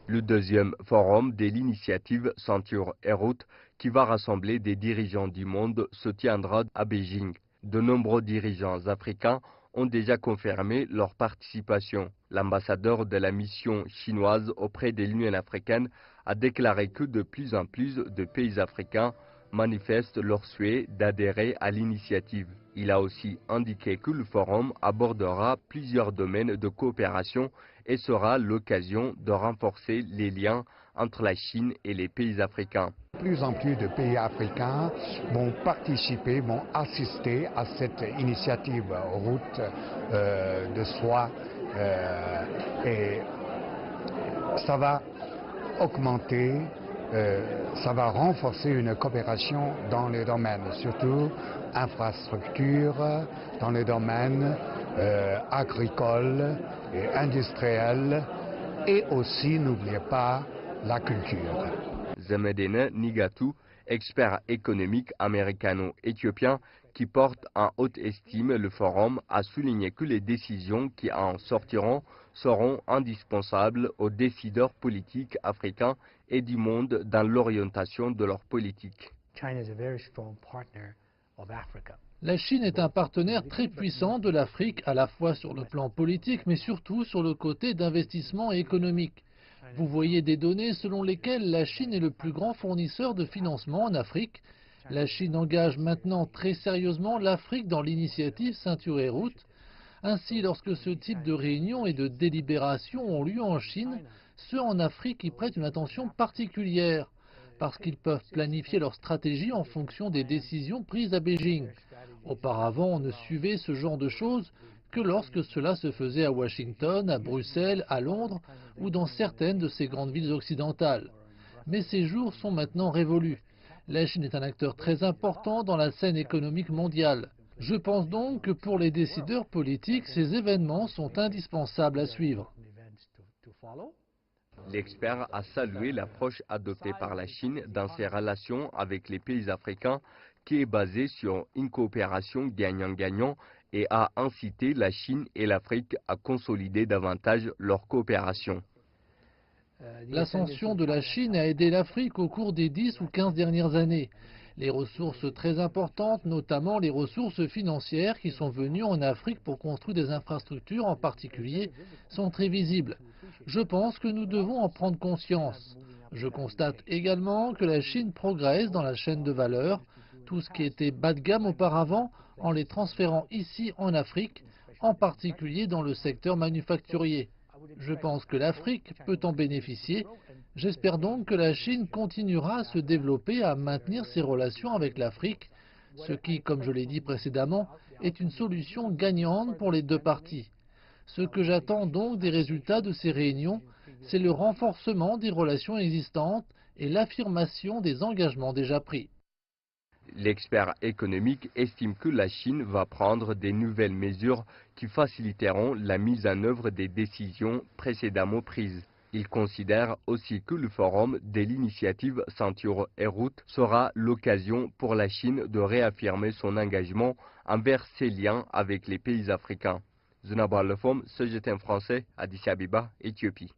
Le deuxième forum de l'initiative Ceinture et Route, qui va rassembler des dirigeants du monde, se tiendra à Beijing. De nombreux dirigeants africains ont déjà confirmé leur participation. L'ambassadeur de la mission chinoise auprès de l'Union africaine a déclaré que de plus en plus de pays africains manifestent leur souhait d'adhérer à l'initiative. Il a aussi indiqué que le forum abordera plusieurs domaines de coopération et sera l'occasion de renforcer les liens entre la Chine et les pays africains. De plus en plus de pays africains vont participer, vont assister à cette initiative route de soie et ça va augmenter, ça va renforcer une coopération dans les domaines, surtout infrastructures, dans les domaines agricoles et industriels et aussi, n'oubliez pas, la culture. Zemedine Nigatu, expert économique américano-éthiopien qui porte en haute estime le forum, a souligné que les décisions qui en sortiront seront indispensables aux décideurs politiques africains et du monde dans l'orientation de leur politique. La Chine est un partenaire très puissant de l'Afrique, à la fois sur le plan politique, mais surtout sur le côté d'investissement économique. Vous voyez des données selon lesquelles la Chine est le plus grand fournisseur de financement en Afrique. La Chine engage maintenant très sérieusement l'Afrique dans l'initiative Ceinture et Route. Ainsi, lorsque ce type de réunions et de délibérations ont lieu en Chine, ceux en Afrique y prêtent une attention particulière, parce qu'ils peuvent planifier leur stratégie en fonction des décisions prises à Beijing. Auparavant, on ne suivait ce genre de choses que lorsque cela se faisait à Washington, à Bruxelles, à Londres ou dans certaines de ces grandes villes occidentales. Mais ces jours sont maintenant révolus. La Chine est un acteur très important dans la scène économique mondiale. Je pense donc que pour les décideurs politiques, ces événements sont indispensables à suivre. L'expert a salué l'approche adoptée par la Chine dans ses relations avec les pays africains qui est basée sur une coopération gagnant-gagnant et a incité la Chine et l'Afrique à consolider davantage leur coopération. L'ascension de la Chine a aidé l'Afrique au cours des 10 ou 15 dernières années. Les ressources très importantes, notamment les ressources financières qui sont venues en Afrique pour construire des infrastructures en particulier, sont très visibles. Je pense que nous devons en prendre conscience. Je constate également que la Chine progresse dans la chaîne de valeur, tout ce qui était bas de gamme auparavant, en les transférant ici en Afrique, en particulier dans le secteur manufacturier. Je pense que l'Afrique peut en bénéficier. J'espère donc que la Chine continuera à se développer, à maintenir ses relations avec l'Afrique, ce qui, comme je l'ai dit précédemment, est une solution gagnante pour les deux parties. Ce que j'attends donc des résultats de ces réunions, c'est le renforcement des relations existantes et l'affirmation des engagements déjà pris. L'expert économique estime que la Chine va prendre des nouvelles mesures qui faciliteront la mise en œuvre des décisions précédemment prises. Il considère aussi que le forum de l'initiative Ceinture et Route sera l'occasion pour la Chine de réaffirmer son engagement envers ses liens avec les pays africains. Zunaba Lefom, CGTN français, Addis Abeba, Éthiopie.